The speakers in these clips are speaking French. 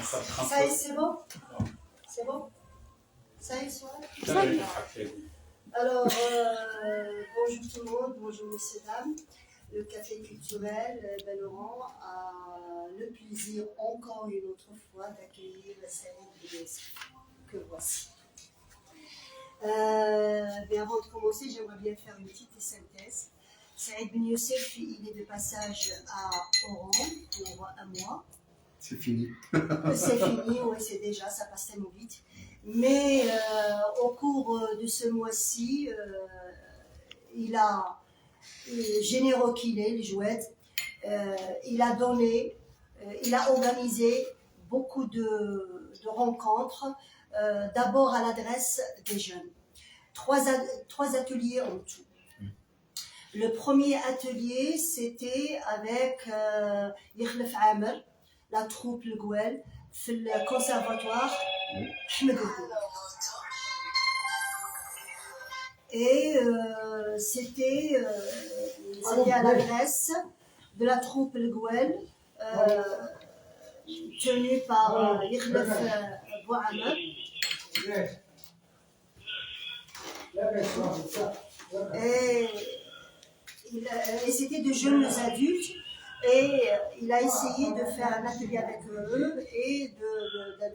Ça y est, c'est bon? C'est bon? Ça y est, c'est bon? Alors, bonjour tout le monde, bonjour messieurs, dames. Le café culturel Belleran a le plaisir encore une autre fois d'accueillir Saïd Ben Youssef, que voici. Mais avant de commencer, j'aimerais bien faire une petite synthèse. Saïd Ben Youssef, il est de passage à Oran pour un mois. C'est fini. C'est fini, oui, c'est déjà, ça passe tellement vite. Mais au cours de ce mois-ci, il a, généreux qu'il est, les jouettes, il a donné, il a organisé beaucoup de rencontres, d'abord à l'adresse des jeunes. Trois ateliers en tout. Le premier atelier, c'était avec Yikhlef Amer, la troupe Le Gouel, le conservatoire Ahmed Oudou. Et c'était à l'adresse de la troupe Le Gouel, tenue par Yikhlef Bouamer. Et c'était de jeunes adultes. Et il a essayé de faire un atelier avec eux et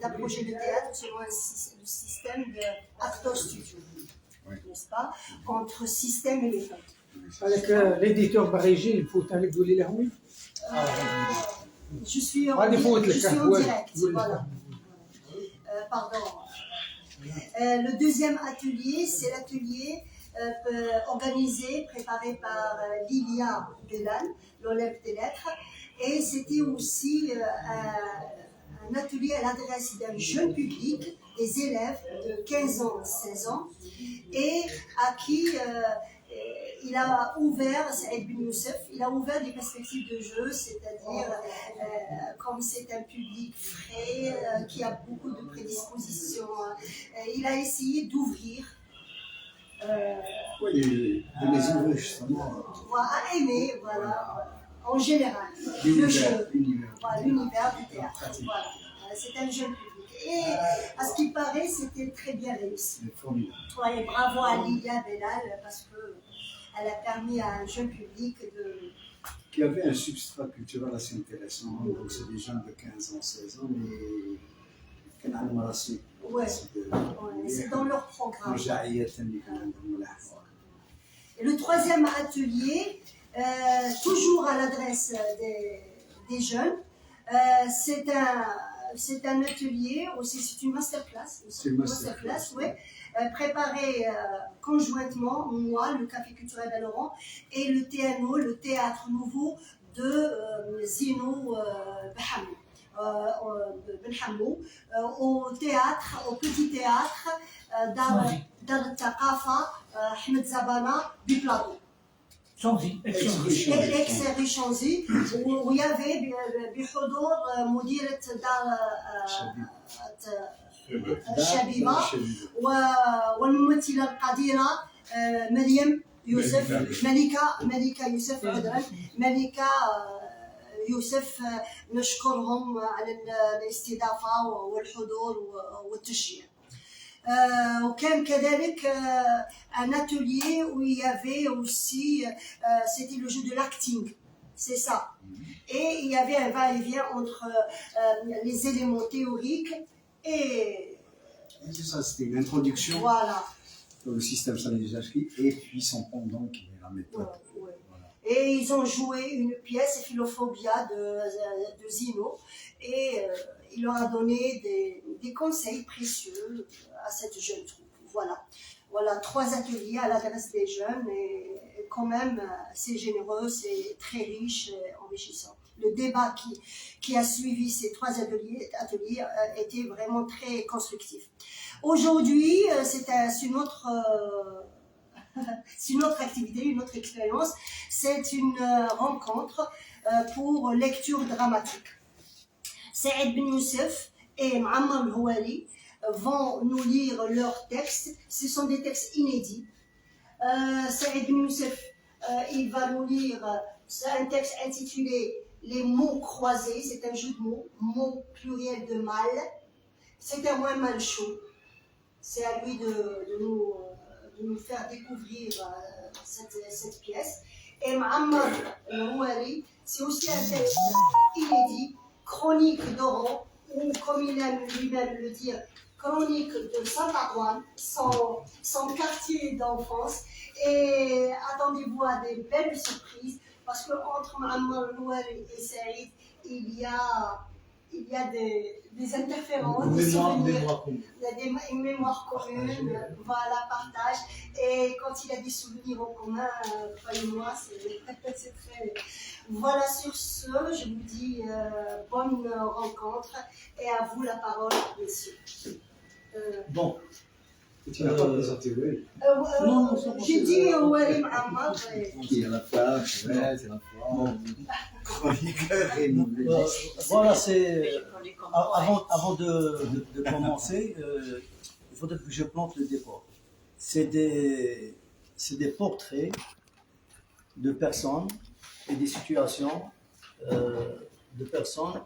d'approcher le théâtre selon le système de Actor Studio, n'est-ce pas, entre système et méthode. Avec l'éditeur Barégi, il faut aller vous les oui. Je suis en direct, voilà. Pardon. Le deuxième atelier, c'est l'atelier organisé, préparé par Lilia Belal, l'Olympe des Lettres, et c'était aussi un atelier à l'adresse d'un jeune public, des élèves de 15 ans, 16 ans, et à qui il a ouvert, Saïd Ben Youssef, il a ouvert des perspectives de jeu, c'est-à-dire comme c'est un public frais, qui a beaucoup de prédispositions, il a essayé d'ouvrir. Oui, de les ouvrir justement. À aimer, voilà, en général, le jeu, l'univers du théâtre. Voilà. C'est un jeune public. Et à ce qu'il paraît, c'était très bien réussi. C'est formidable. Ouais, bravo à Lilia Belal, parce qu'elle a permis à un jeune public de... Qui avait un substrat culturel assez intéressant. Donc c'est des jeunes de 15 ans, 16 ans, mais qui ont un assez. Ouais, c'est dans leur programme. Et le troisième atelier, toujours à l'adresse des jeunes, c'est un atelier, aussi c'est une masterclass, ouais, préparée conjointement, moi, le Café culturel Belleran, et le TNO, le Théâtre Nouveau de Zino Bahamou. Ben Hamou, au théâtre, au petit théâtre Dar al-Thaqafa Ahmed Zabana du Plateau. Ex-Richanzi, où il y avait بحضور مديرة دار الشبيبة والممثلة القديرة مريم يوسف ملكة يوسف عذرا ملكة يوسف نشكرهم على الاستضافة والحضور والتشجيع. وكان كذلك un atelier où il y avait aussi, c'était le jeu de l'acting, c'est ça. Et il y avait un va-et-vient entre les éléments théoriques et... C'est ça, c'était une introduction dans le système Stanislavski et puis son pendant qui est la méthode. Ouais. Et ils ont joué une pièce, Philophobia de Zino, et il leur a donné des conseils précieux à cette jeune troupe. Voilà, 3 ateliers à l'adresse des jeunes, et quand même, c'est généreux, c'est très riche et enrichissant. Le débat qui a suivi ces 3 ateliers était vraiment très constructif. Aujourd'hui, c'est une autre activité, une autre expérience. C'est une rencontre pour lecture dramatique. Saïd Ben Youssef et Ma'amar El-Houali vont nous lire leurs textes. Ce sont des textes inédits. Saïd Ben Youssef, il va nous lire un texte intitulé les mots croisés, c'est un jeu de mots, mot pluriel de mal. C'est un moins mal chaud. C'est à lui de nous faire découvrir cette pièce. Et Ma'ammar al-Rouari, c'est aussi un texte inédit, chronique d'Oran, ou comme il aime lui-même le dire, chronique de Saint-Antoine, son quartier d'enfance. Et attendez-vous à des belles surprises, parce qu'entre Ma'ammar al-Rouari et Saïd, il y a des interférences, des souvenirs, il y a une mémoire commune, voilà, partage. Et quand il y a des souvenirs en commun, croyez-moi, c'est très... Voilà, sur ce, je vous dis bonne rencontre et à vous la parole, messieurs. Bon. Tu n'as pas présenté oui. Non, j'ai dit Oualim Ammar. Qui est à la place, ouais, c'est la fois. Chroniqueur et Voilà, c'est. Avant de commencer, il faudrait que je plante le décor. C'est des portraits de personnes et des situations de personnes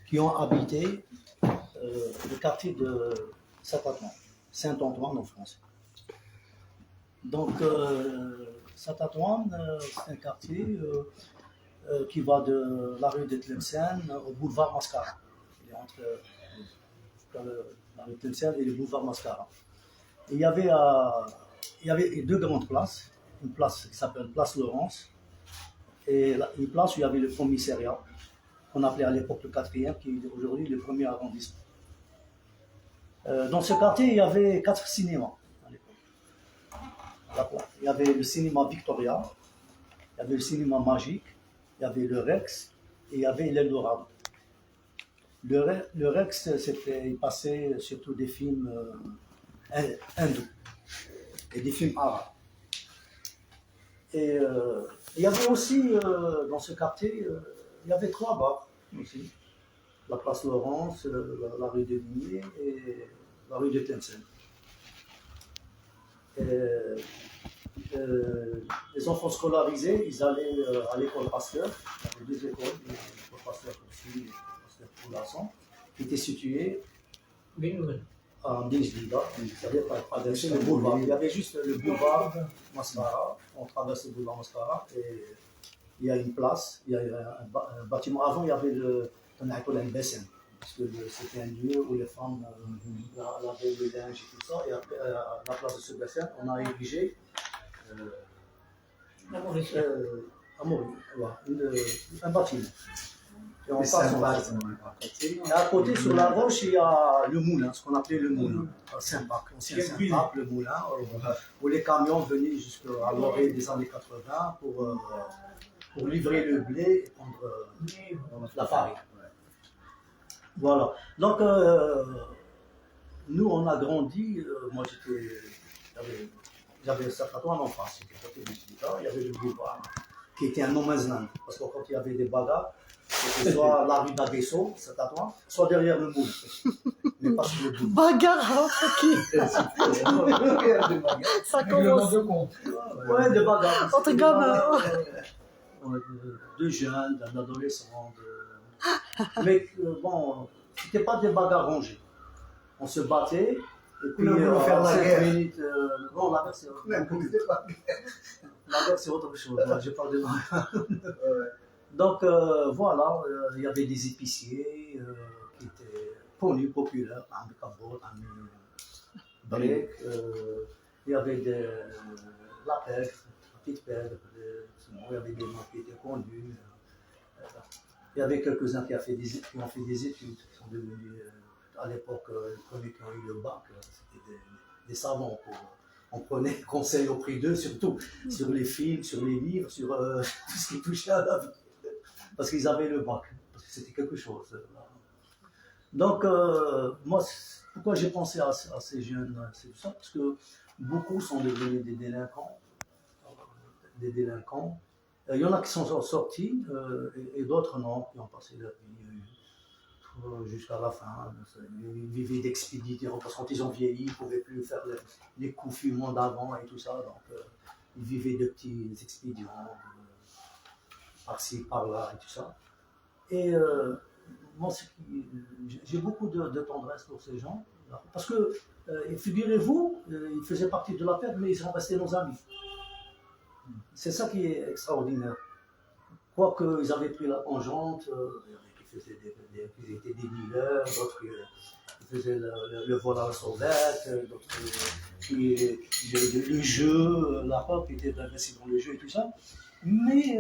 qui ont habité le quartier de Saint-Antoine en France. Donc, Saint-Antoine, c'est un quartier qui va de la rue de Tlemcen au boulevard Mascara. Il est entre la rue de Tlemcen et le boulevard Mascara. Et il y avait deux grandes places. Une place qui s'appelle Place Laurence et une place où il y avait le commissariat, qu'on appelait à l'époque le 4e, qui est aujourd'hui le 1er arrondissement. Dans ce quartier, il y avait 4 cinémas à l'époque. Il y avait le cinéma Victoria, il y avait le cinéma Magique, il y avait le Rex et il y avait l'Eldorado. Le Rex, il passait surtout des films hindous et des films arabes. Et il y avait aussi, dans ce quartier, il y avait 3 bars aussi. La place Laurence, la rue de Ligné et la rue de Tlemcen. Les enfants scolarisés, ils allaient à l'école Pasteur. Il y avait 2 écoles, l'école Pasteur aussi, l'école Pasteur pour garçons, qui étaient situées à Dijlida, c'est-à-dire pas le boulevard. Il y avait juste le boulevard Mascara, on traverse le boulevard Mascara et il y a une place, il y a un bâtiment. Avant, il y avait on appelait un bassin, parce que c'était un lieu où les femmes lavaient le linge et tout ça. Et après, à la place de ce bassin, on a érigé un bâtiment. Et on passe en bas. Et à côté, sur la gauche, il y a le moulin, ce qu'on appelait le moulin. Saint-Parc, ancien Saint-Parc, le moulin, où les camions venaient jusqu'à l'orée des années 80 pour livrer le blé et prendre la farine. Voilà. Donc, nous, on a grandi. Moi, j'avais Saint-Antoine en face. Il y avait le boulevard, qui était un no man's land. Parce que quand il y avait des bagarres, c'était soit la rue d'Adesso, Saint-Antoine, soit derrière le moule. Mais pas sur le boulevard. Bagarre entre qui? Ça commence. Ouais, des bagarres. Entre gamins. De jeunes, d'adolescents. Mais bon, c'était pas des bagarres rangées. On se battait, et puis faire la guerre. minutes. Non, la guerre, c'est autre chose. Moi, je parle de bagarre. Donc voilà, il y avait des épiciers qui étaient connus, populaires, Am Kabot, Am Brek, il y avait la pêche, la petite pêche, il y avait des gens qui étaient connus. Il y avait quelques-uns qui ont fait des études, qui sont devenus, à l'époque, les premiers qui ont eu le bac, c'était des savants. On prenait conseil auprès d'eux, surtout sur les films, sur les livres, sur tout ce qui touchait à la vie. Parce qu'ils avaient le bac, parce que c'était quelque chose. Donc, moi, pourquoi j'ai pensé à ces jeunes, c'est tout ça, parce que beaucoup sont devenus des délinquants. Il y en a qui sont sortis et d'autres non, qui ont passé leur vie jusqu'à la fin. Ils vivaient d'expéditions, parce que quand ils ont vieilli, ils ne pouvaient plus faire les coups fumants d'avant et tout ça. Donc, ils vivaient de petits expédients. par-ci, par-là et tout ça. Et moi, j'ai beaucoup de tendresse pour ces gens. Parce que, figurez-vous, ils faisaient partie de la fête, mais ils sont restés nos amis. C'est ça qui est extraordinaire. Quoique ils avaient pris la tangente, il y en a qui faisaient qui étaient des dealers, d'autres qui faisaient le vol à la sauvette, d'autres qui le jeu, la pop qui était investi dans le jeu et tout ça. Mais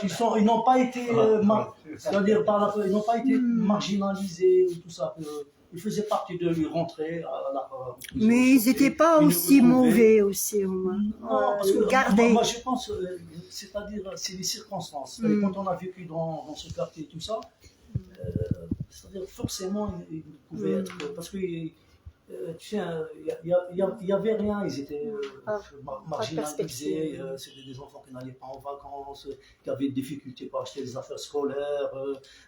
ils n'ont pas été, c'est-à-dire ils n'ont pas été marginalisés ou tout ça. Ils faisaient partie de lui rentrer à la prison. Mais ils n'étaient pas aussi mauvais aussi, au moins. Non, parce que Gardez. moi je pense, c'est-à-dire, c'est les circonstances. Quand on a vécu dans ce quartier et tout ça, c'est-à-dire forcément ils pouvaient être, parce que tu sais, il n'y avait rien, ils étaient marginalisés, c'était des enfants qui n'allaient pas en vacances, qui avaient des difficultés pour acheter des affaires scolaires,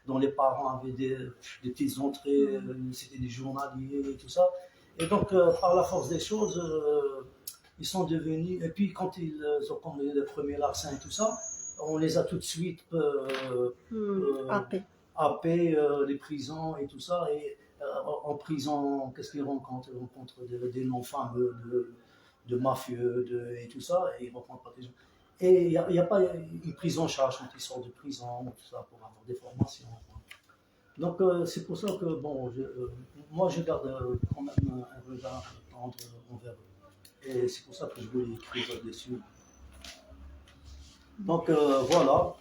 dont les parents avaient des petites entrées, c'était des journaliers et tout ça. Et donc, par la force des choses, ils sont devenus, et puis quand ils ont commis le premier larcin et tout ça, on les a tout de suite happés, les prisons et tout ça. Et, en prison, qu'est-ce qu'ils rencontrent? Ils rencontrent des noms fameux de mafieux et tout ça, et ils rencontrent pas des gens. Et il n'y a pas une prise en charge quand ils sortent de prison, tout ça, pour avoir des formations. Donc c'est pour ça que, bon, moi je garde quand même un regard tendre envers eux. Et c'est pour ça que je voulais écrire dessus. Donc voilà.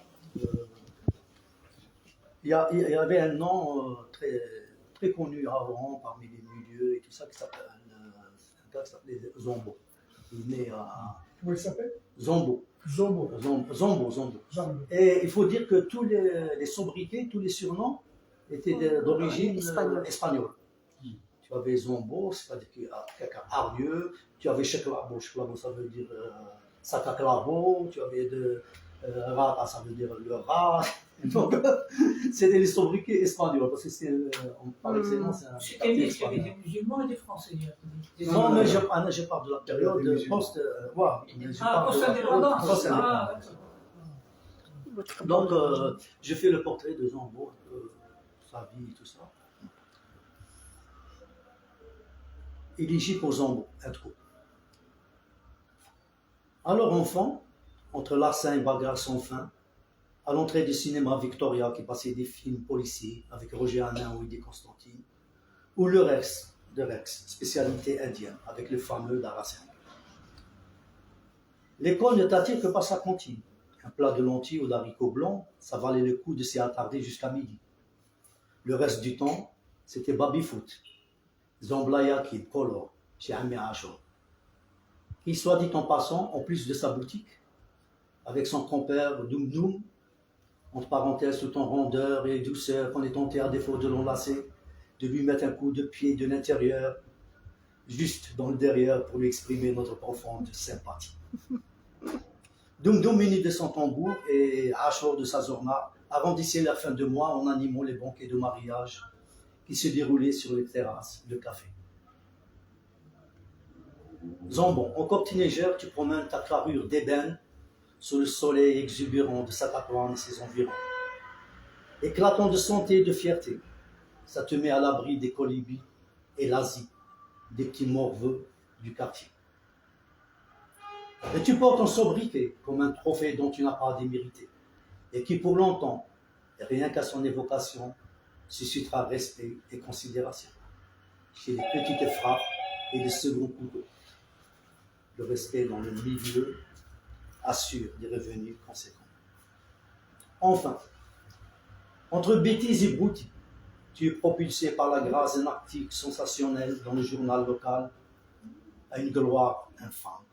Il y avait un nom très connu avant parmi les milieux et tout ça, qui s'appelle un gars qui s'appelait Zombo. Il est né à... Comment il s'appelle? Zombo. Zombo. Et il faut dire que tous les sobriquets, tous les surnoms étaient d'origine espagnole. Tu avais Zombo, c'est-à-dire qu'il y a quelqu'un hargneux. Tu avais Checlabo, ça veut dire Sacaclavo. Tu avais Rata, ça veut dire le rat. Donc, c'était les sobriquets espagnols, parce que c'est, par excellence, c'est un quartier espagnol. Il y avait des musulmans et des Français. Non, mais je parle de la période post... post-indépendance. Donc, j'ai fait le portrait de Zombo, sa vie et tout ça. Éligible aux Zombo, intro. Alors, enfant, entre larcin et bagarre sans fin, à l'entrée du cinéma Victoria qui passait des films policiers avec Roger Hanin ou Idé Constantine, ou le Rex de Rex, spécialité indienne, avec le fameux Dara Singh. L'école ne t'attire que par sa cantine. Un plat de lentilles ou d'haricots blancs, ça valait le coup de s'y attarder jusqu'à midi. Le reste du temps, c'était baby-foot, Zamblaya qui Polo, chez Ami Ashor. Qui, soit dit en passant, en plus de sa boutique, avec son compère Doum Doum, entre parenthèses, tout en rondeur et douceur, qu'on est tenté à défaut de l'enlacer, de lui mettre un coup de pied de l'intérieur, juste dans le derrière pour lui exprimer notre profonde sympathie. Doum Doum muni de son tambour et Ashor de sa zorna arrondissait la fin de mois en animant les banquets de mariage qui se déroulaient sur les terrasses de café. Zambon, encore teenager, tu promènes ta carrure d'ébène sous le soleil exubérant de Sataplan et ses environs. Éclatant de santé et de fierté, ça te met à l'abri des colibris et l'Asie, des petits morveux du quartier. Et tu portes en sobriquet comme un trophée dont tu n'as pas démérité, et qui pour longtemps, rien qu'à son évocation, suscitera respect et considération. Chez les petites frappes et les seconds couteaux, le respect dans le milieu assure des revenus conséquents. Enfin, entre bêtises et broutilles, tu es propulsé par la grâce d'un article sensationnel dans le journal local à une gloire infâme.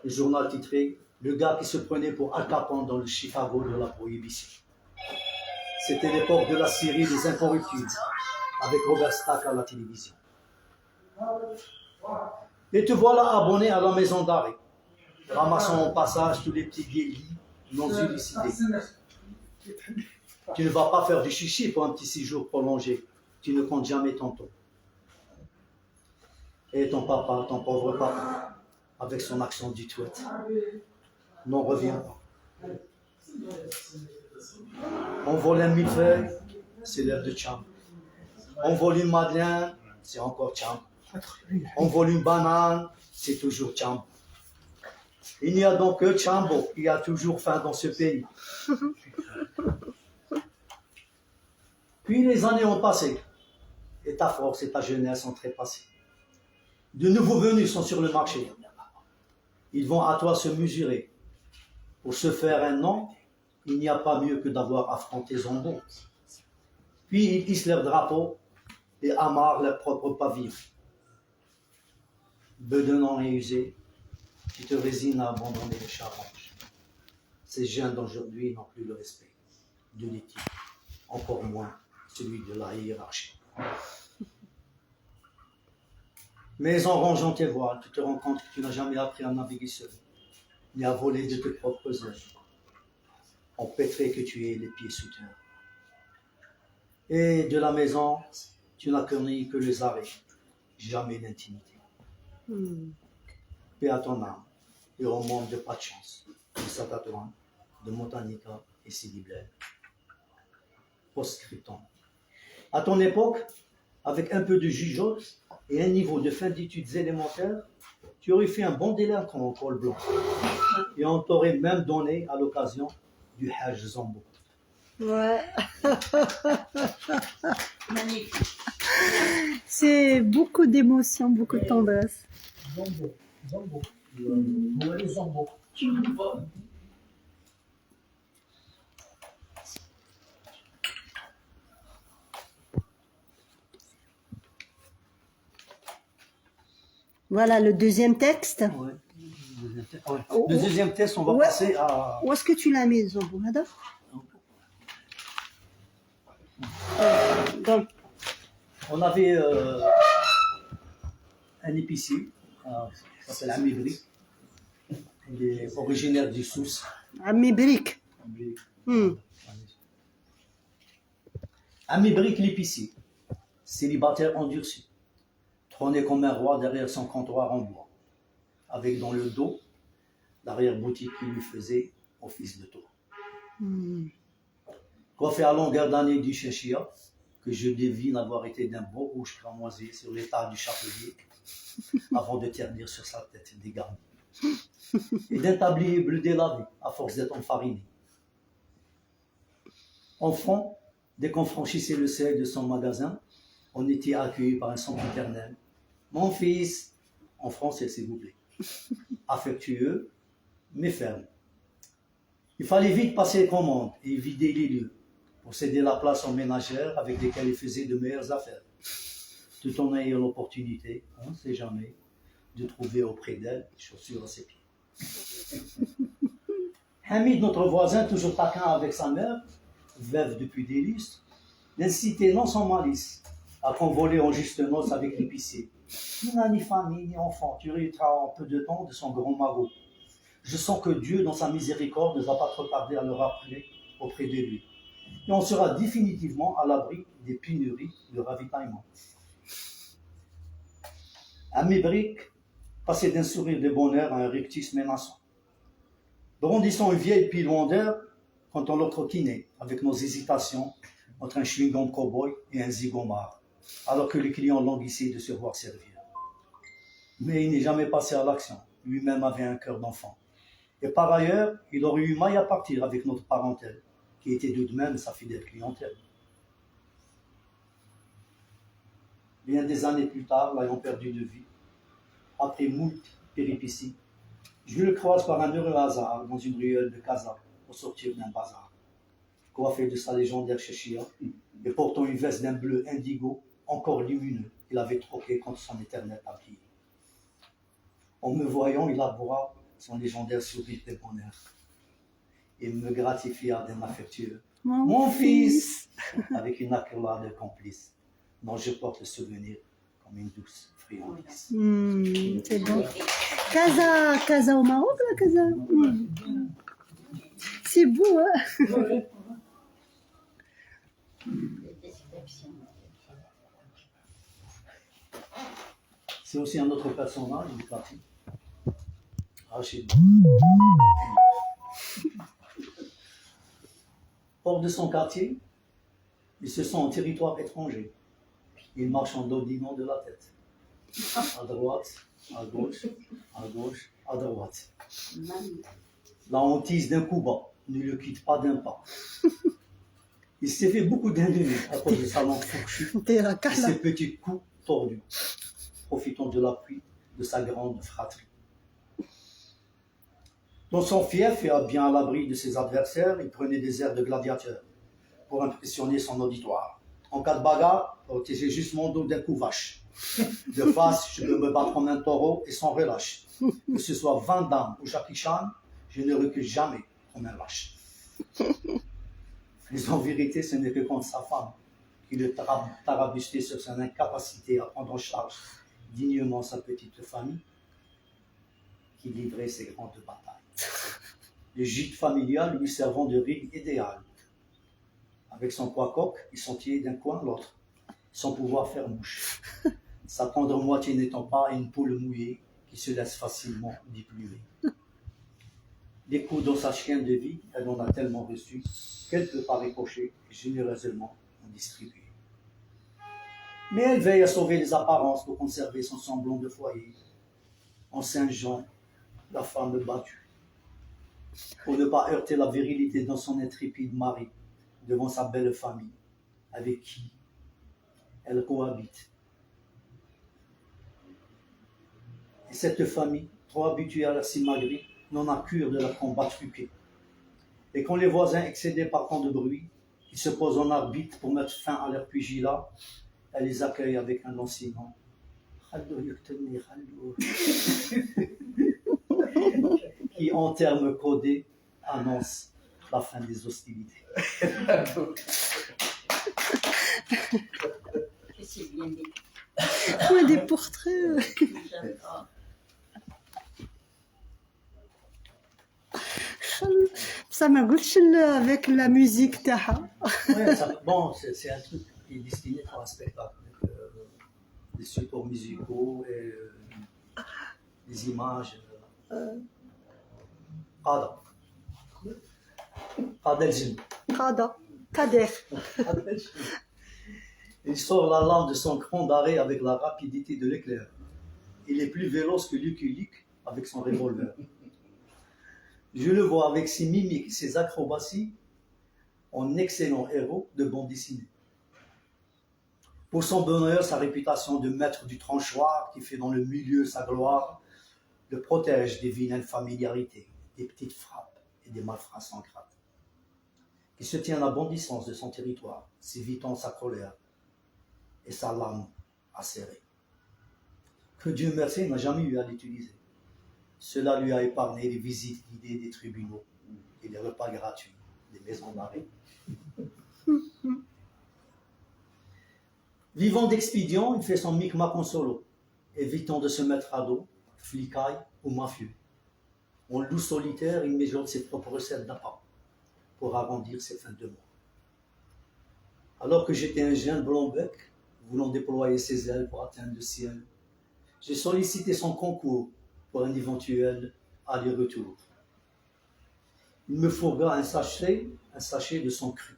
Le journal titré « Le gars qui se prenait pour Al Capone dans le Chicago de la prohibition ». C'était l'époque de la série des Incorruptibles, avec Robert Stack à la télévision. Et te voilà abonné à la maison d'arrêt, ramassant au passage tous les petits vieillis non élucidés. Tu ne vas pas faire du chichi pour un petit séjour prolongé. Tu ne comptes jamais tonton. Et ton papa, ton pauvre papa, avec son accent du tweet. n'en revient pas. On vole un millefeuille, c'est l'heure de champ. On vole une madeleine, c'est encore champ. On vole une banane, c'est toujours champ. Il n'y a donc que Chambo, il y a toujours faim dans ce pays. Puis les années ont passé, et ta force et ta jeunesse sont trépassées. De nouveaux venus sont sur le marché. Ils vont à toi se mesurer. Pour se faire un nom, il n'y a pas mieux que d'avoir affronté Zambo. Puis ils hissent leur drapeau et amarrent leur propre pavillon. Bedonnant et usé, tu te résignes à abandonner les charranges. Ces jeunes d'aujourd'hui n'ont plus le respect de l'éthique, encore moins celui de la hiérarchie. Mais en rangeant tes voiles, tu te rends compte que tu n'as jamais appris à naviguer seul, ni à voler de tes propres ailes. Empêtré que tu es les pieds sous terre. Et de la maison, tu n'as connu que les arrêts, jamais l'intimité. Paix à ton âme, et au monde de pas de chance, de Satatouane, de Montanica et Sidibel. Post-scriptum. À ton époque, avec un peu de jugeote et un niveau de fin d'études élémentaires, tu aurais fait un bon délire en col blanc. Et on t'aurait même donné à l'occasion du Hajj Zambo. Ouais. Magnifique. C'est beaucoup d'émotions, beaucoup de tendresse. Zambo. Zambo. Voilà le deuxième texte. Ouais. Le deuxième test, on va passer à... Où est-ce que tu l'as mis, Zambo? Donc, On avait un épicier, qui s'appelle Amibri. Il est originaire du Sousse. Amibrik. Amibrik l'épicier, célibataire endurci, trônait comme un roi derrière son comptoir en bois, avec dans le dos l'arrière-boutique qui lui faisait office de tour. Coiffé à longueur d'année du chéchia, que je devine avoir été d'un beau rouge cramoisé sur l'état du chapelier, avant de ternir sur sa tête des garnis, et d'un tablier bleu délavé, à force d'être enfariné. Enfant, dès qu'on franchissait le seuil de son magasin, on était accueilli par un son paternel. « Mon fils !» en français, s'il vous plaît. Affectueux, mais ferme. Il fallait vite passer les commandes et vider les lieux pour céder la place aux ménagères avec lesquelles il faisait de meilleures affaires, tout en ayant l'opportunité, on ne sait jamais, de trouver auprès d'elle des chaussures à ses pieds. Hamid, notre voisin, toujours taquin avec sa mère, veuve depuis des lustres, l'incitait non sans malice à convoler en juste noces avec l'épicier. Il n'a ni famille ni enfant, tu hériteras en peu de temps de son grand magot. Je sens que Dieu, dans sa miséricorde, ne va pas trop tarder à le rappeler auprès de lui. Et on sera définitivement à l'abri des pénuries de ravitaillement. Amibrik passait d'un sourire de bonheur à un rictus menaçant. Brandissant une vieille pile d'air quand on l'entretinait avec nos hésitations entre un chewing-gum cow-boy et un zigomar, alors que les clients languissaient de se voir servir. Mais il n'est jamais passé à l'action. Lui-même avait un cœur d'enfant. Et par ailleurs, il aurait eu maille à partir avec notre parentèle, qui était de même sa fidèle clientèle. Bien des années plus tard, l'ayant perdu de vue, après moult péripéties, je le croise par un heureux hasard dans une ruelle de Casa, au sortir d'un bazar. Coiffé de sa légendaire chéchia et portant une veste d'un bleu indigo encore lumineux qu'il avait troqué contre son éternel tablier. En me voyant, il aboua son légendaire sourire de bonheur et me gratifia d'un affectueux « Mon fils !» avec une accolade complice dont je porte le souvenir comme une douce friandise. C'est bon. Casa au Maroc, la Casa. C'est beau, hein? C'est aussi un autre personnage, il est parti. Rachid. Hors de son quartier, ils se sont en territoire étranger. Ils marchent en dominant de la tête. À droite, à gauche, à gauche, à droite. La hantise d'un coup bas ne le quitte pas d'un pas. Il s'est fait beaucoup d'ennemis à cause de sa langue fourchue et ses petits coups tordus, profitant de l'appui de sa grande fratrie. Dans son fief et bien à l'abri de ses adversaires, il prenait des airs de gladiateur pour impressionner son auditoire. En cas de bagarre, protéger juste mon dos d'un coup vache. De face, je peux me battre comme un taureau et sans relâche. Que ce soit Van Damme ou Jackie Chan, je ne recule jamais comme un lâche. Mais en vérité, ce n'est que contre sa femme qui le tarabustait sur son incapacité à prendre en charge dignement sa petite famille, qui livrait ses grandes batailles. Le gîte familial lui servant de rigue idéale. Avec son poids coq, il s'entillait d'un coin à l'autre, sans pouvoir faire mouche. Sa tendre moitié n'étant pas une poule mouillée qui se laisse facilement dépluer. Des coups dans sa chienne de vie, elle en a tellement reçu qu'elle peut par ricochet généreusement en distribuer. Mais elle veille à sauver les apparences pour conserver son semblant de foyer, en singeant la femme battue, pour ne pas heurter la virilité dans son intrépide mari devant sa belle famille, avec qui elle cohabite. Et cette famille, trop habituée à la simagrée, n'en a cure de la combat truqué. Et quand les voisins, excédés par tant de bruit, ils se posent en arbitre pour mettre fin à leur pugilat, elle les accueille avec un long silence. Qui, en termes codés, annonce la fin des hostilités. C'est bien dit. Ouais, des portraits. Ça m'a goûté avec la musique taha. Ouais, bon, c'est un truc qui est destiné pour un spectacle. Des supports musicaux et des images. Qada. Qada el-Jinn. Kader. Il sort la lame de son cran d'arrêt avec la rapidité de l'éclair. Il est plus véloce que Lucky Luke avec son revolver. Je le vois avec ses mimiques et ses acrobaties en excellent héros de bande dessinée. Pour son bonheur, sa réputation de maître du tranchoir qui fait dans le milieu sa gloire le protège des vilaines familiarités, des petites frappes et des malfrats sans grade. Qui se tient à bonne distance de son territoire, s'évitant sa colère et sa lame acérée. Que Dieu merci n'a jamais eu à l'utiliser. Cela lui a épargné les visites guidées des tribunaux et les repas gratuits des maisons d'arrêt. Vivant d'expédients, il fait son micmac en solo, évitant de se mettre à dos, flicaille ou mafieux. En loup solitaire, il mijote ses propres recettes d'appât pour arrondir ses fins de mois. Alors que j'étais un jeune blanc-bec, voulant déployer ses ailes pour atteindre le ciel, j'ai sollicité son concours pour un éventuel aller-retour. Il me fourgua un sachet de son cru,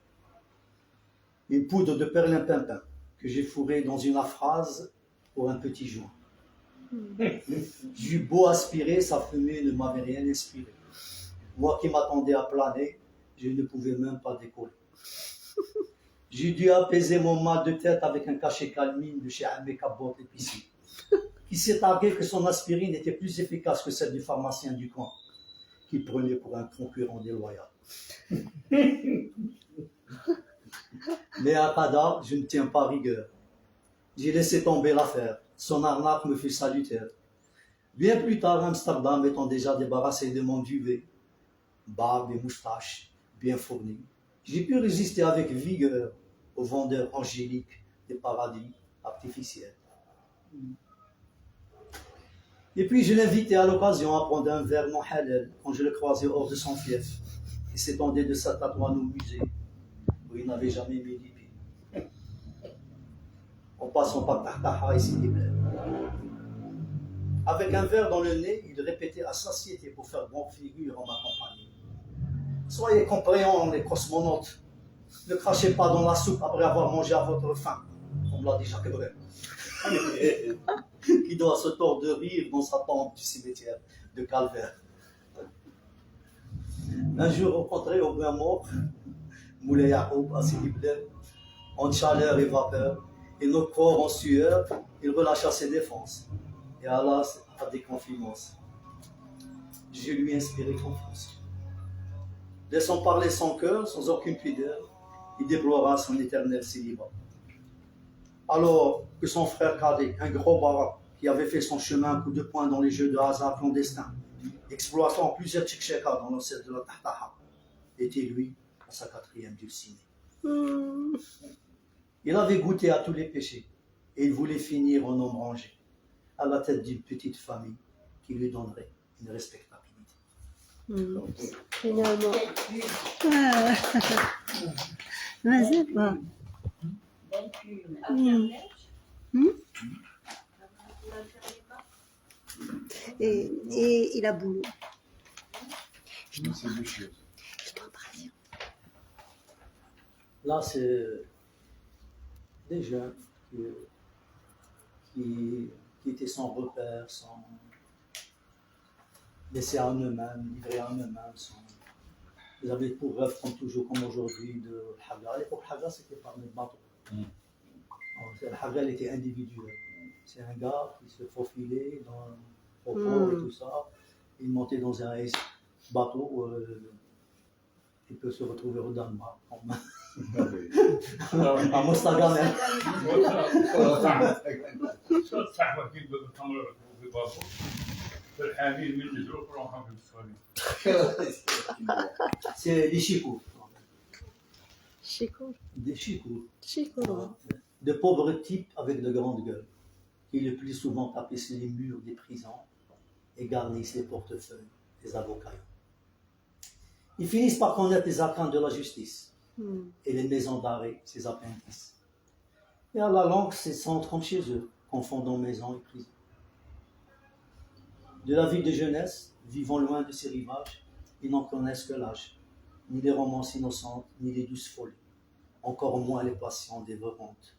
une poudre de perlimpinpin que j'ai fourré dans une phrase pour un petit joint. J'eus beau aspirer, sa fumée ne m'avait rien inspiré. Moi qui m'attendais à planer, je ne pouvais même pas décoller. J'ai dû apaiser mon mal de tête avec un cachet calmine de chez Amé Cabot épicier, qui s'est targué que son aspirine était plus efficace que celle du pharmacien du coin, qu'il prenait pour un concurrent déloyal. Mais à Qada, je ne tiens pas rigueur. J'ai laissé tomber l'affaire. Son arnaque me fut salutaire. Bien plus tard, Amsterdam étant déjà débarrassé de mon duvet, barbe et moustache bien fournies, j'ai pu résister avec vigueur aux vendeurs angéliques des paradis artificiels. Et puis je l'invitais à l'occasion à prendre un verre non halal quand je le croisais hors de son fief, qui s'étendait de sa tatouane au musée, où il n'avait jamais mis les pieds. En passant par Tahtaha et Sidi Bled. Avec un verre dans le nez, il répétait à satiété pour faire bonne figure en ma compagnie. Soyez compréhents, les cosmonautes. Ne crachez pas dans la soupe après avoir mangé à votre faim, comme l'a dit Jacques Brel, qui doit se tordre de rire dans sa tombe du cimetière de Calvaire. Un jour rencontré au bain mort, Moulay Yacoub, à Sidi Bled, en chaleur et vapeur, et nos corps en sueur, il relâcha ses défenses. Et Allah a des confidences. Je lui ai inspiré confiance. Laissant parler son cœur sans aucune pudeur, il déploiera son éternel célibat. Alors que son frère cadet, un gros barak, qui avait fait son chemin un coup de poing dans les jeux de hasard clandestins, exploitant plusieurs tchik-chekas dans l'ancêtre de la Tahtaha, était lui à sa 4e dulcinée. Il avait goûté à tous les péchés et il voulait finir en homme rangé, à la tête d'une petite famille qui lui donnerait une respectabilité. Finalement. Vas-y, pas. Et il a boulot. Je dois partir. Là, c'est des jeunes qui étaient sans repère, sans laissés à eux-mêmes, livrés à eux-mêmes. Ils avaient pour rêve, comme toujours, comme aujourd'hui, de Haga. À l'époque, Haga, c'était par les bateaux. Le Haga, il était individuel. C'est un gars qui se faufilait dans le port et tout ça. Il montait dans un bateau. Il peut se retrouver au Danemark. À Mostaganem. C'est les chikours. Des chikours. De pauvres types avec de grandes gueules, qui le plus souvent tapissent les murs des prisons et garnissent les portefeuilles des avocats. Ils finissent par connaître les arcanes de la justice et les maisons d'arrêt, ses appendices. Et à la longue, se sentent comme chez eux, confondant maison et prison. De la vie de jeunesse, vivant loin de ces rivages, ils n'en connaissent que l'âge, ni les romances innocentes, ni les douces folies, encore moins les passions dévorantes,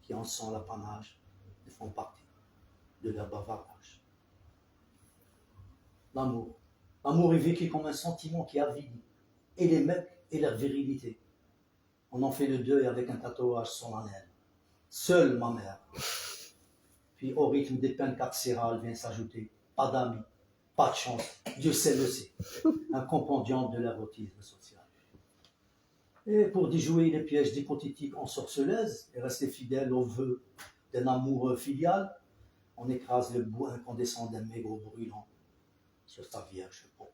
qui en sont l'apanage et font partie de leur bavardage. L'amour. L'amour est vécu comme un sentiment qui avilit, et les mecs et leur virilité. On en fait le deuil avec un tatouage solennel. Seule ma mère. Puis au rythme des peines carcérales vient s'ajouter pas d'amis, pas de chance, Dieu sait le sait. Un compendium de l'érotisme social. Et pour déjouer les pièges d'hypothétique en sorceleuse et rester fidèle aux vœux d'un amour filial, on écrase le bout incandescent d'un maigre brûlant sur sa vierge peau,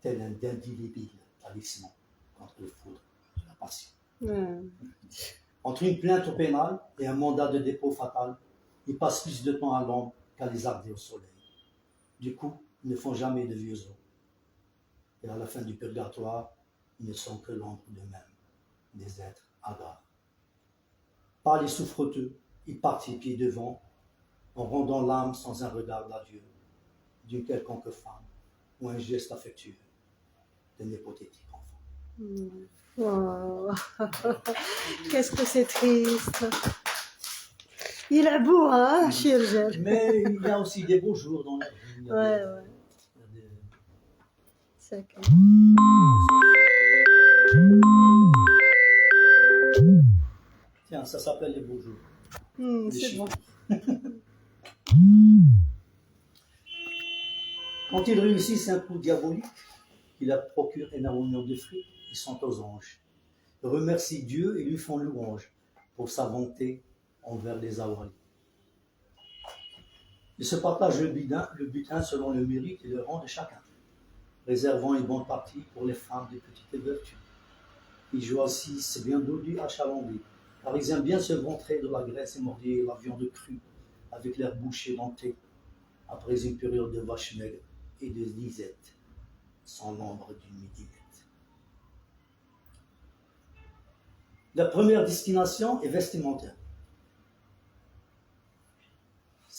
tel un indélébile talisman contre le foudre de la passion. Entre une plainte au pénal et un mandat de dépôt fatal, ils passent plus de temps à l'ombre qu'à les arder au soleil. Du coup, ils ne font jamais de vieux os. Et à la fin du purgatoire, ils ne sont que l'ombre d'eux-mêmes, des êtres hagards. Par les souffreteux, ils partent les pieds devant, en rendant l'âme sans un regard d'adieu d'une quelconque femme ou un geste affectueux d'un hypothétique enfant. Oh. Qu'est-ce que c'est triste. Il est beau, hein, Chirgel. Mais il y a aussi des beaux jours dans la vie. Ouais. C'est clair. Tiens, ça s'appelle les beaux jours. C'est bon. Quand ils réussissent un coup diabolique, qui leur procure énormément de fric, ils sont aux anges. Ils remercient Dieu et lui font louange pour sa bonté envers les awalis. Ils se partagent le butin selon le mérite et le rang de chacun, réservant une bonne partie pour les femmes de petites vertus. Ils choisissent bien dodu achalandés, car ils aiment bien se ventrer de la graisse émordiée et la viande crue, avec leur bouche édentée, après une période de vaches maigres et de lisettes, sans l'ombre d'une midinette. La première destination est vestimentaire.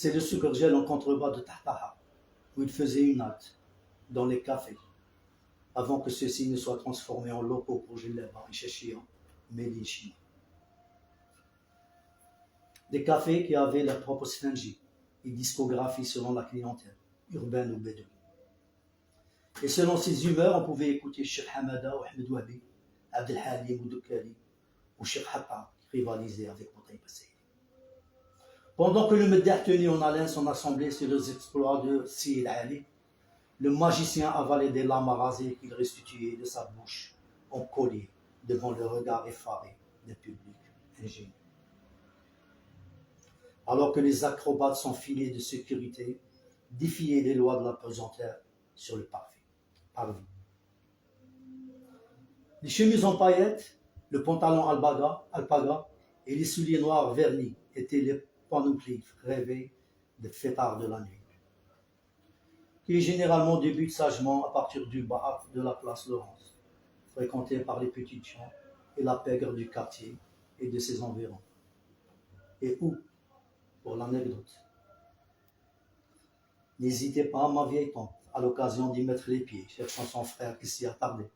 C'est le Soukergel en contrebas de Tahtaha, où il faisait une halte dans les cafés, avant que ceux-ci ne soient transformés en locaux pour Gileba et Cheshire, Médine. Des cafés qui avaient leur propre sphingie et discographie selon la clientèle, urbaine ou bédouine. Et selon ses humeurs, on pouvait écouter Cheikh Hamada ou Ahmed Wabi, Abdel Halim ou Doukali, ou Cheikh Hatta, qui rivalisait avec Moutaïba Seydi. Pendant que le Meddah tenait en haleine son assemblée sur les exploits de Siyid Ali, le magicien avalait des lames rasées qu'il restituait de sa bouche en collier devant le regard effaré des publics ingénus. Alors que les acrobates sans filet de sécurité défiaient les lois de la pesanteur sur le parvis. Les chemises en paillettes, le pantalon alpaga et les souliers noirs vernis étaient les panoplies rêvées des fêtards de la nuit, qui généralement débutent sagement à partir du bar de la place Laurence, fréquenté par les petites gens et la pègre du quartier et de ses environs. Et où, pour l'anecdote, n'hésitez pas, ma vieille tante, à l'occasion d'y mettre les pieds, cherchant son frère qui s'y attardait.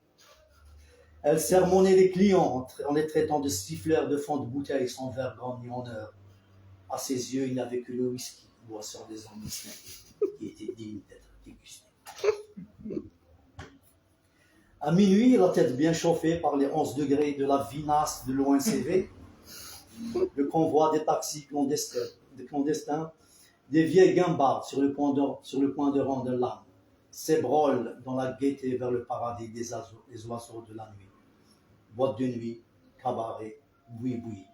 Elle sermonnait les clients en les traitant de siffleurs de fond de bouteille sans vergogne ni honneur. À ses yeux, il n'avait que le whisky, boisson des hommes distingués, qui était digne d'être dégusté. À minuit, la tête bien chauffée par les 11 degrés de la vinasse de l'ONCV, le convoi des taxis clandestins, des vieilles gambardes sur le point de rendre l'âme, s'ébrollent dans la gaieté vers le paradis des oiseaux de la nuit. Boîte de nuit, cabaret, boui-boui.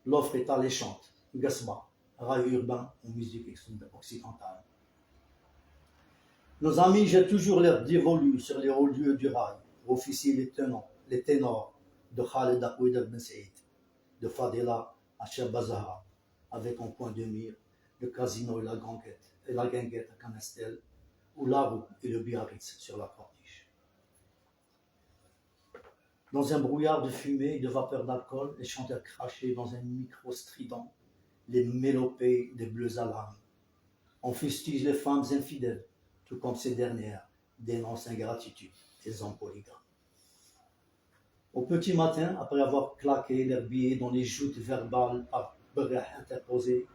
L'offre est alléchante, gasba, rail urbain ou musique occidentale. Nos amis jettent toujours l'air dévolu sur les hauts lieux du rail, pour officier les ténors de Khaled Aouida Ben Saïd, de Fadela à Shabazahra, avec en point de mire le casino et la guinguette à Canastel, ou la roue et le Biarritz sur la corniche. Dans un brouillard de fumée et de vapeur d'alcool, les chanteurs crachaient dans un micro strident les mélopées des bleus alarmes. On fustige les femmes infidèles, tout comme ces dernières dénoncent l'ingratitude des hommes polygames. Au petit matin, après avoir claqué leurs billets dans les joutes verbales par brèches interposées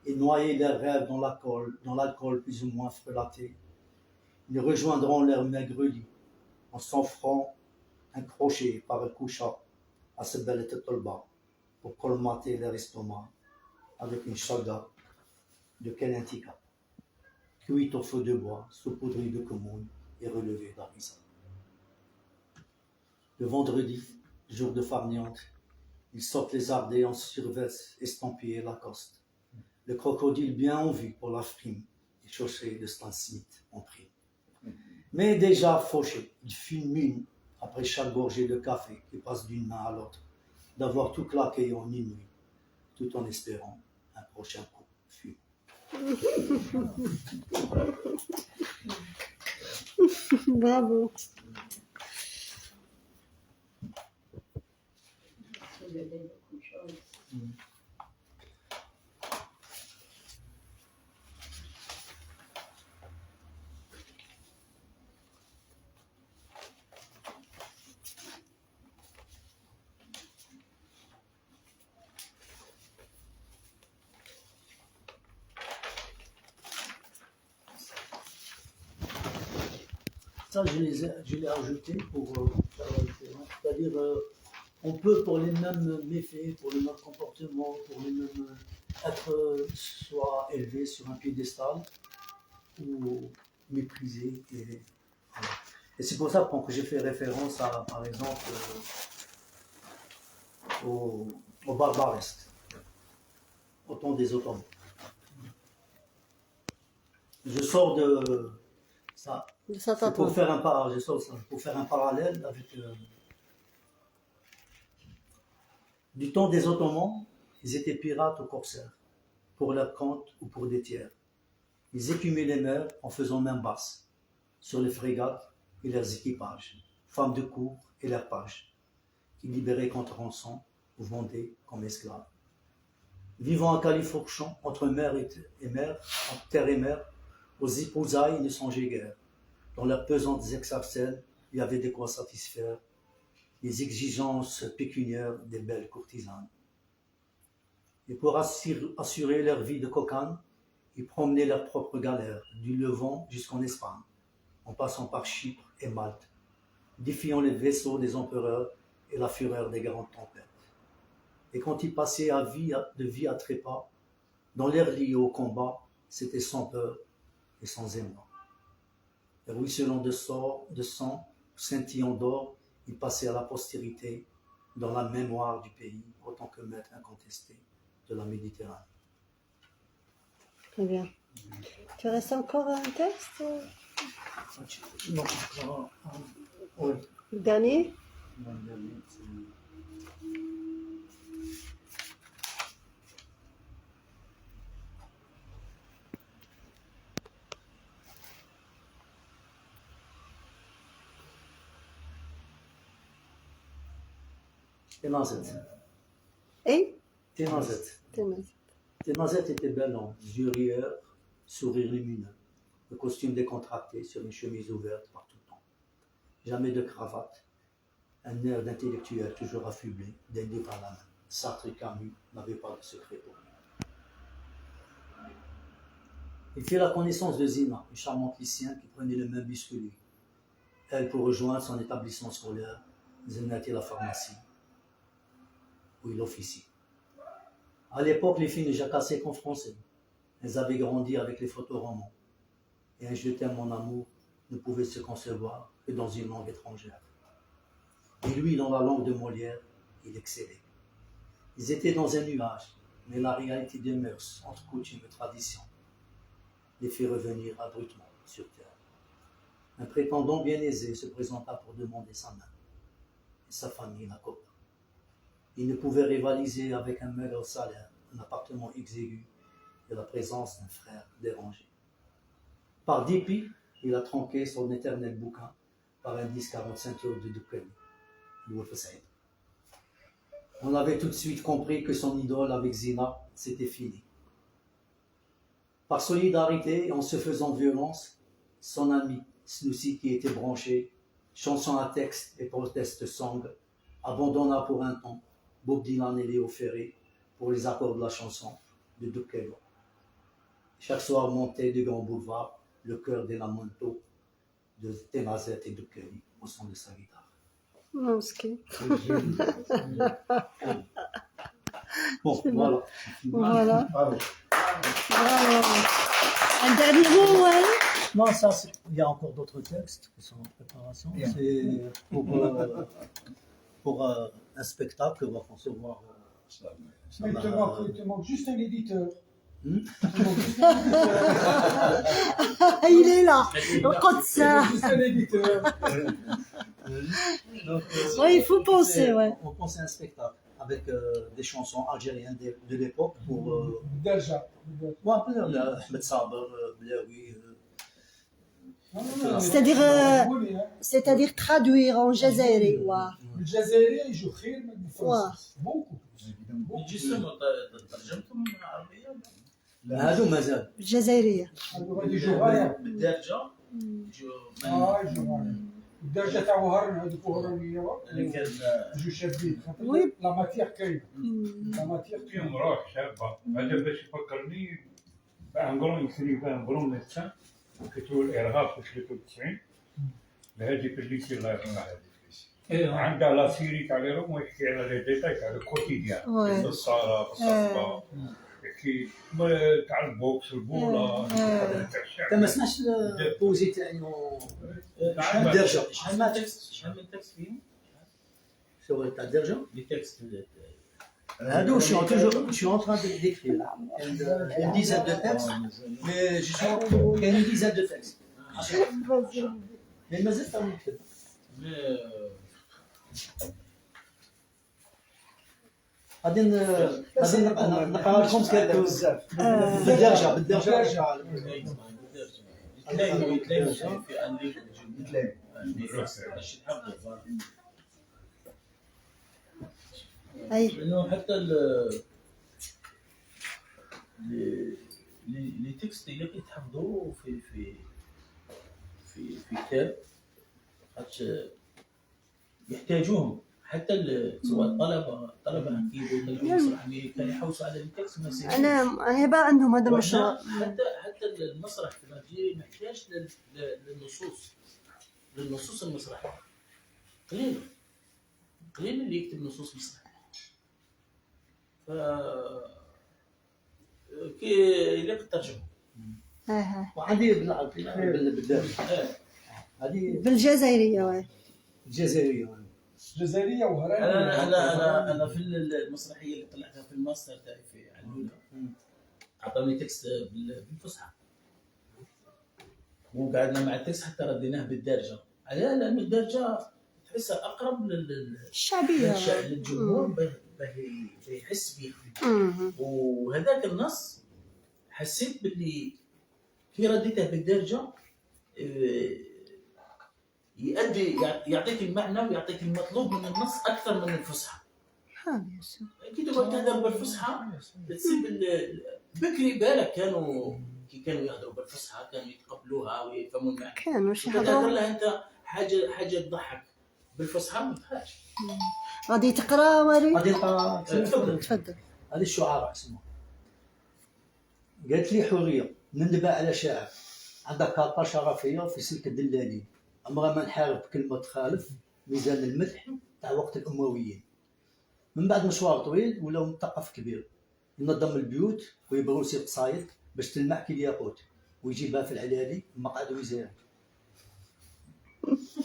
et noyé leurs rêves dans l'alcool plus ou moins frelaté, ils rejoindront leur maigre lit en s'offrant un crochet par le coucha à ce bel Tolba pour colmater leur estomac avec une chaga de Kelentika, cuite au feu de bois, saupoudrée de commune et relevée d'Arisa. Le vendredi, jour de farniente, ils sortent les ardés en surveste estampillée Lacoste. Le crocodile bien en vue pour la frime et chaussée de Stan Smith en prime. Mais déjà fauché, il fulmine après chaque gorgée de café qui passe d'une main à l'autre, d'avoir tout claqué en une nuit, tout en espérant un prochain coup fut. Bravo. Ça, je l'ai ajouté pour faire la différence. C'est-à-dire, on peut, pour les mêmes méfaits, pour le même comportement, pour les mêmes être soit élevé sur un piédestal ou méprisé. Et c'est pour ça que j'ai fait référence à, par exemple, au barbaresque, au temps des Ottomans. Je sors de ça. C'est pour faire un parallèle avec du temps des Ottomans, ils étaient pirates ou corsaires, pour leur compte ou pour des tiers. Ils écumaient les mers en faisant main basse sur les frégates et leurs équipages, femmes de cour et leurs pages, qu'ils libéraient contre rançon ou vendaient comme esclaves. Vivant à califourchon, entre mer et mer, entre terre et mer, aux épousailles ne songeaient guère. Dans leurs pesantes exarcelles, il y avait de quoi satisfaire les exigences pécuniaires des belles courtisanes. Et pour assurer leur vie de cocagne, ils promenaient leurs propres galères, du Levant jusqu'en Espagne, en passant par Chypre et Malte, défiant les vaisseaux des empereurs et la fureur des grandes tempêtes. Et quand ils passaient de vie à trépas, dans l'air lié au combat, c'était sans peur et sans émoi. Et ruisselant de sang, scintillant d'or, ils passaient à la postérité, dans la mémoire du pays, autant que maître incontesté de la Méditerranée. Très bien. Tu restes encore un texte? Non, oui. Le dernier? Ténazet. Et? Ténazet. Ténazet était belle en yeux rieurs, sourire lumineux, le costume décontracté sur une chemise ouverte par tout temps. Jamais de cravate, un air d'intellectuel toujours affublé, des livres à la main. Sartre et Camus n'avaient pas de secret pour lui. Il fit la connaissance de Zina, une charmante lycéenne qui prenait le même bus que lui. Elle, pour rejoindre son établissement scolaire, Zina était la pharmacie, où il officie. À l'époque, les filles ne jacassaient qu'en français. Elles avaient grandi avec les photoromans. Et un je t'aime mon amour ne pouvait se concevoir que dans une langue étrangère. Et lui, dans la langue de Molière, il excellait. Ils étaient dans un nuage, mais la réalité des mœurs, entre coutumes et traditions, les fit revenir abruptement sur terre. Un prétendant bien aisé se présenta pour demander sa main. Et sa famille l'accorda. Il ne pouvait rivaliser avec un maigre salaire, un appartement exigu et la présence d'un frère dérangé. Par dépit, il a tronqué son éternel bouquin par un 10-45 euros de Duquesne, Louis Saïd. On avait tout de suite compris que son idole avec Zina, c'était fini. Par solidarité et en se faisant violence, son ami Snoussi, qui était branché, chanson à texte et proteste sangle, abandonna pour un temps Bob Dylan et Léo Ferré pour les accords de la chanson de Duquesne. Chaque soir montait du grand boulevard le chœur des lamento de Ténazet et Duquesne au son de sa guitare. Non, ce qui... Bon, voilà. Voilà. Bravo. Bravo. Un dernier mot, ouais? Non, ça, il y a encore d'autres textes qui sont en préparation. Bien. C'est pour un spectacle qu'on va concevoir. Mais il te manque juste un éditeur. Hmm? Il te manque juste un éditeur. Il est là. Comme ça. Juste un éditeur. Donc, Ouais, il faut penser, ouais. On pense à un spectacle avec des chansons algériennes de l'époque pour. Déjà. Ouais, un peu Ahmed Saber, Blaoui. C'est-à-dire traduire en jazairi. Ouais. الجزائري يجوا خير من الفرنسي. بوكو. جسم ترجمتم عربية؟ هادو مازال. الجزائرية. هذو غادي يجوا غاية. بالدارجة يجوا يجوا غاية. الدرجة تاع وهران هذوك وهرانية يجوا شابين. وي. لا ماتيغ كاينة. لا ماتيغ في امرأة شابة هذا باش يفكرني بأنغرون يسري بأنغرون ميدسان كتبوا الإرهاب في 93 لهذيك الليسي الله يرحمها هذيك الليسي عندها لا سيري تاع لي روم ويحكي على لي ديتاي تاع الكوتيديان الصالة بالصفة يحكي تاع البوكس البولة تاع الشعب ما سمعش البوزي تاعي شحال من درجة شحال من تكست فيهم؟ شغل تاع الدرجة لي تكست هادو je suis en train d'écrire une dizaine de textes mais je suis une dizaine de textes mais مازال تاع نكتب غادي نقرا لكم كالكو بالدرجة يتلاقوا في ان ليفر باش يتحفظوا أي. لانه حتى لي تكست اللي كيتحفظوا في كتاب، خاطش يحتاجوهم حتى سواء الطلبه كيبغيو يديروا المسرح كانوا يحوسوا على لي تكست ما سيرش. انا هبه عندهم هذا المشروع. حتى المسرح في الجزائر محتاج للنصوص المسرحيه. قليل اللي يكتب نصوص مسرحيه. ف اللي الترجمه. وعندي بالعربي بالدارجه. هذه بالجزائريه واه. الجزائريه. الجزائريه وهران. انا في المسرحيه اللي طلعتها في الماستر تاعي في علولة عطوني تكست بالفصحى، وقعدنا مع التكست حتى رديناه بالدارجه. لان الدارجه تحسها اقرب الشعبيه للجمهور باه يحس به. وهذاك النص حسيت باللي كي رديته بالدارجه يعطيك المعنى ويعطيك المطلوب من النص اكثر من الفصحى. كي تقعد تهضر بالفصحى تصيب بكري بالك كي كانوا يهضروا بالفصحى كانوا يتقبلوها ويفهموا المعنى. كانوا شي تهضر لها انت حاجه تضحك بالفصحى ما تفهمش. غادي تقرا وري؟ غادي نقرا. تفضل. هذه الشعراء اسمها. قالت لي حوريه نندبع على شاعر عندك كارطه شرفيه في سلك الدلالين، عمرها ما نحارب كلمه تخالف ميزان المدح تاع وقت الامويين. من بعد مشوار طويل ولا مثقف كبير ينظم البيوت ويبروسي قصايد باش تلمع كي الياقوت ويجيبها في العلالي مقعد وزاري.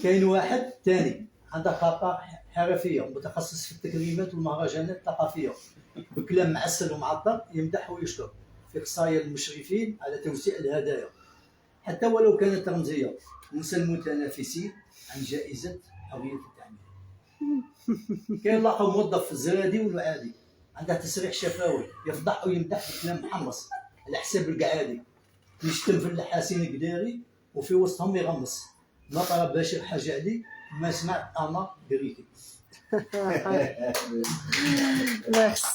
كاين واحد ثاني عنده خطه حرفيه متخصص في التكريمات والمهرجانات الثقافيه، بكلام معسل ومعطر يمدح ويشكر في قصايا المشرفين على توزيع الهدايا حتى ولو كانت رمزيه، ننسى المتنافسين عن جائزه حريه التعبير. كاين لاقى موظف الزرادي والعادي عنده تسريح شفوي يفضح ويمدح بكلام محمص على حساب القعادي، يشتم في اللحاسين قداري وفي وسطهم يغمص. نطر باشر حاجه علي ما سمعت انا بريكي. Merci.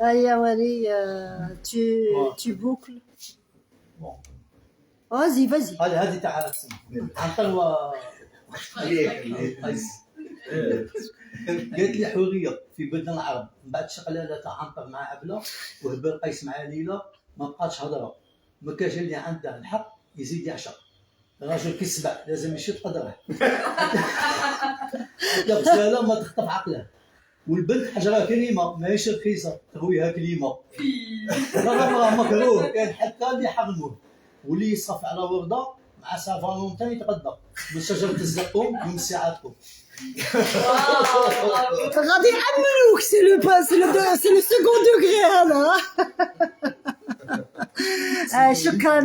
Aya Wali, tu boucles. Vas-y. هذه تعال عنطر و قالت لي حوريه في بلدان العرب من بعد شقلاله تاع عنطر مع عبله وهبال قيس مع ليله ما بقاتش هضره، ما كاش اللي عنده الحق يزيد يعشق. الراجل كي السبع لازم يشد قدره. حتى غزاله ما تخطف عقله، والبنت حجره كريمه ماهيش رخيصه ترويها كليمه. راه مكروه كان حتى اللي حرموه، واللي يصرف على ورده مع سافالونتين يتغدى من شجره الزقوم من ساعاتكم. غادي يحملوك سي لو سكون دوغري هذا. شكرا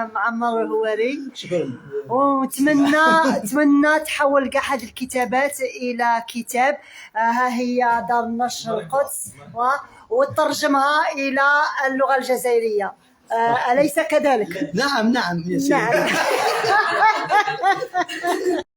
معمر الهواري. شكرا. ونتمنى تحول كاع هذه الكتابات الى كتاب. ها هي دار النشر القدس وترجمها الى اللغه الجزائريه. أليس كذلك؟ نعم.